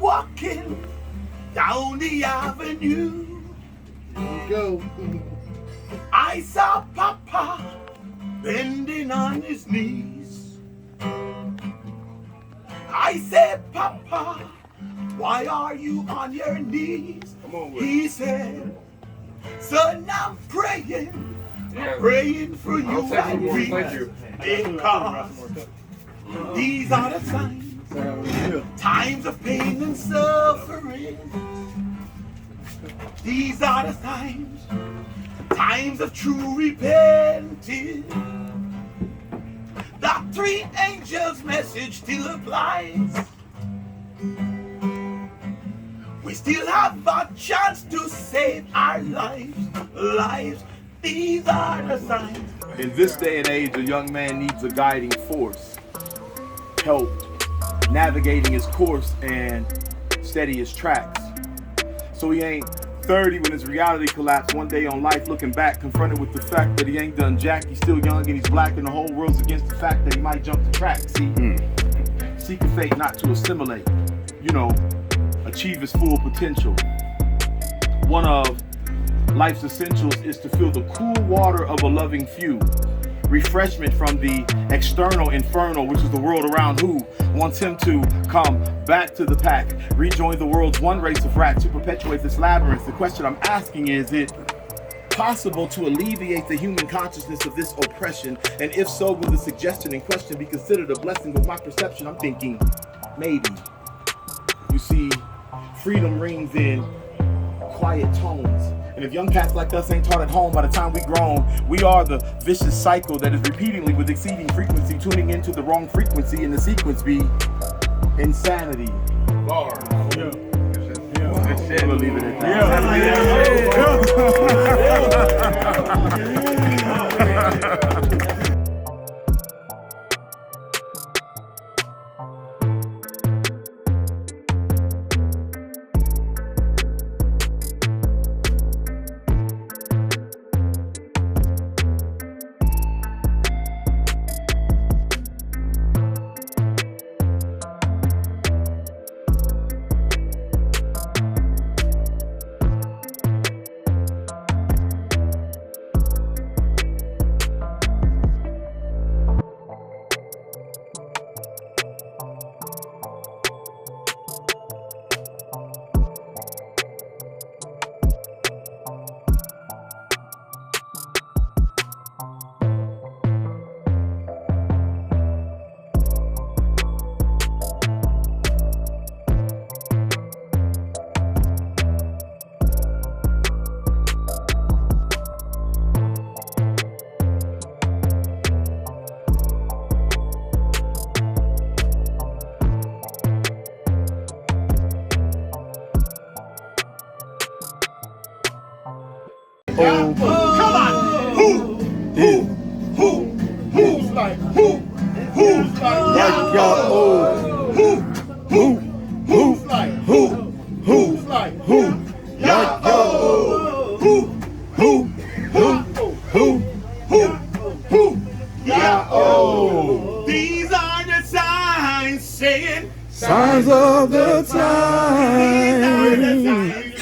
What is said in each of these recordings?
walking down the avenue. Here we go. I saw Papa bending on his knees. I said, Papa, why are you on your knees? Come on with He said, son, I'm praying, praying for you and me, because these are the times of pain and suffering. These are the times of true repenting. The three angels' message still applies. We still have a chance to save our lives. These are the signs. In this day and age, a young man needs a guiding force, help navigating his course and steady his tracks. So he ain't 30 when his reality collapsed one day on life, looking back, confronted with the fact that he ain't done jack. He's still young and he's black, and the whole world's against the fact that he might jump the track. See, seek a fate not to assimilate, achieve his full potential. One of life's essentials is to feel the cool water of a loving few. Refreshment from the external inferno, which is the world around who wants him to come back to the pack, rejoin the world's one race of rats to perpetuate this labyrinth. The question I'm asking is it possible to alleviate the human consciousness of this oppression? And if so, will the suggestion in question be considered a blessing? With my perception, I'm thinking maybe. You see, freedom rings in quiet tones. And if young cats like us ain't taught at home, by the time we grown, we are the vicious cycle that is repeatedly with exceeding frequency, tuning into the wrong frequency, and the sequence be insanity. bars. Yeah. We'll leave it at that. Come on! Who's like who? Who's like y'all? Who's like who? Who's like who? These are the signs saying Signs of the time.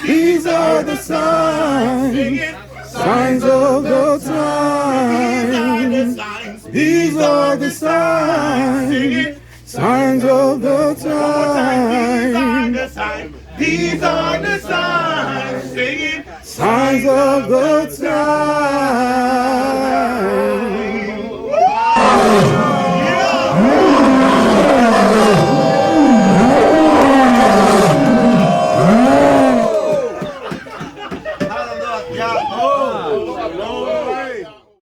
These are the signs. Signs of the time. These are the signs. Signs of the time. These are the signs saying Signs of the time.